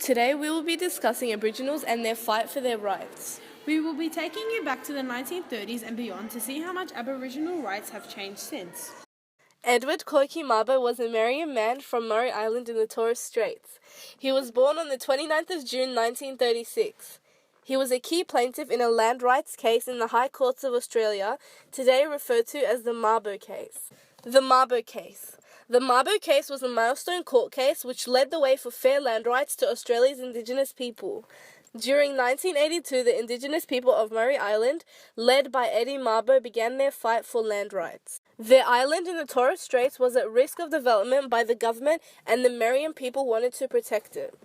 Today we will be discussing Aboriginals and their fight for their rights. We will be taking you back to the 1930s and beyond to see how much Aboriginal rights have changed since. Edward Koiki Mabo was a Merian man from Murray Island in the Torres Straits. He was born on the 29th of June 1936. He was a key plaintiff in a land rights case in the High Courts of Australia, today referred to as the Mabo case. The Mabo case. The Mabo case was a milestone court case which led the way for fair land rights to Australia's Indigenous people. During 1982, the Indigenous people of Murray Island, led by Eddie Mabo, began their fight for land rights. Their island in the Torres Straits was at risk of development by the government, and the Merian people wanted to protect it.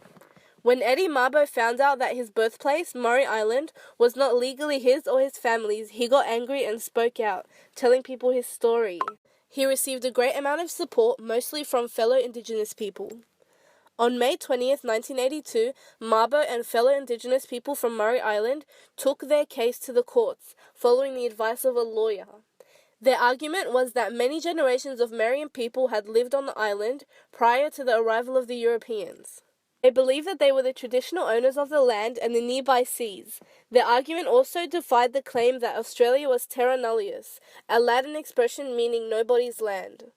When Eddie Mabo found out that his birthplace, Murray Island, was not legally his or his family's, he got angry and spoke out, telling people his story. He received a great amount of support, mostly from fellow Indigenous people. On May 20th, 1982, Mabo and fellow Indigenous people from Murray Island took their case to the courts, following the advice of a lawyer. Their argument was that many generations of Merian people had lived on the island prior to the arrival of the Europeans. They believed that they were the traditional owners of the land and the nearby seas. Their argument also defied the claim that Australia was terra nullius, a Latin expression meaning nobody's land.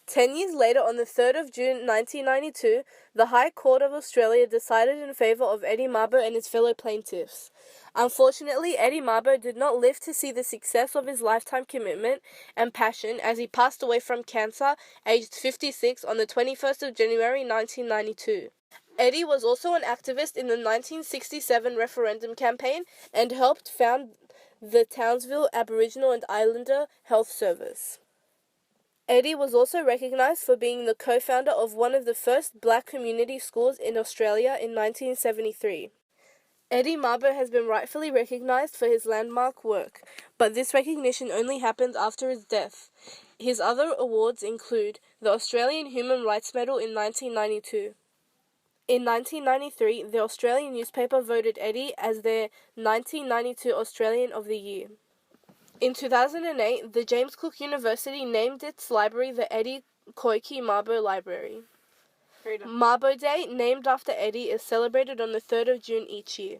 10 years later, on the 3rd of June 1992, the High Court of Australia decided in favour of Eddie Mabo and his fellow plaintiffs. Unfortunately, Eddie Mabo did not live to see the success of his lifetime commitment and passion as he passed away from cancer, aged 56, on the 21st of January 1992. Eddie was also an activist in the 1967 referendum campaign and helped found the Townsville Aboriginal and Islander Health Service. Eddie was also recognised for being the co-founder of one of the first black community schools in Australia in 1973. Eddie Mabo has been rightfully recognised for his landmark work, but this recognition only happened after his death. His other awards include the Australian Human Rights Medal in 1992. In 1993, the Australian newspaper voted Eddie as their 1992 Australian of the Year. In 2008, the James Cook University named its library the Eddie Koiki Mabo Library. Rita. Mabo Day, named after Eddie, is celebrated on the 3rd of June each year.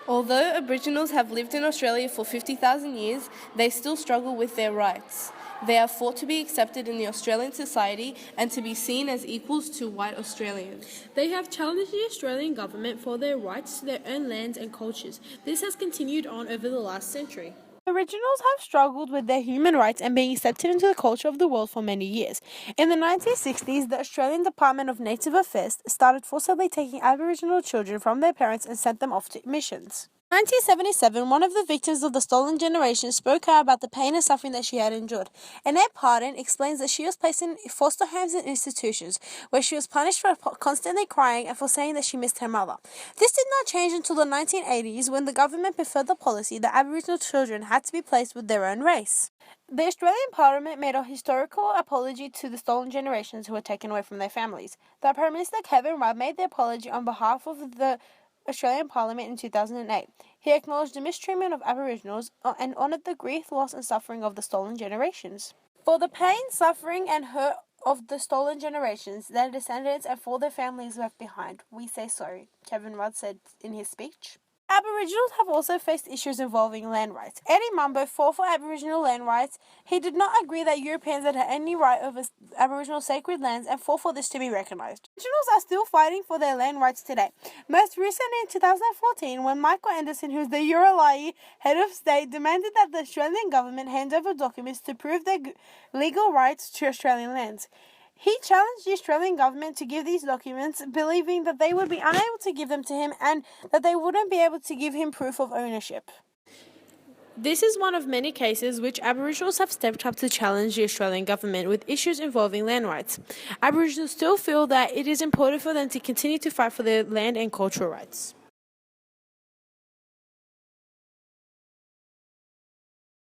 Although Aboriginals have lived in Australia for 50,000 years, they still struggle with their rights. They have fought to be accepted in the Australian society and to be seen as equals to white Australians. They have challenged the Australian government for their rights to their own lands and cultures. This has continued on over the last century. Aboriginals have struggled with their human rights and being accepted into the culture of the world for many years. In the 1960s, the Australian Department of Native Affairs started forcibly taking Aboriginal children from their parents and sent them off to missions. In 1977, one of the victims of the stolen generation spoke out about the pain and suffering that she had endured. Annette Pardon explains that she was placed in foster homes and institutions where she was punished for constantly crying and for saying that she missed her mother. This did not change until the 1980s, when the government preferred the policy that Aboriginal children had to be placed with their own race. The Australian Parliament made a historical apology to the stolen generations who were taken away from their families. The Prime Minister Kevin Rudd made the apology on behalf of the Australian Parliament in 2008. He acknowledged the mistreatment of Aboriginals and honoured the grief, loss and suffering of the stolen generations. For the pain, suffering and hurt of the stolen generations, their descendants and for their families left behind, we say sorry, Kevin Rudd said in his speech. Aboriginals have also faced issues involving land rights. Eddie Mabo fought for Aboriginal land rights. He did not agree that Europeans had any right over Aboriginal sacred lands and fought for this to be recognised. Aboriginals are still fighting for their land rights today. Most recently in 2014, when Michael Anderson, who is the Uralai head of state, demanded that the Australian government hand over documents to prove their legal rights to Australian lands. He challenged the Australian government to give these documents, believing that they would be unable to give them to him and that they wouldn't be able to give him proof of ownership. This is one of many cases which Aboriginals have stepped up to challenge the Australian government with issues involving land rights. Aboriginals still feel that it is important for them to continue to fight for their land and cultural rights.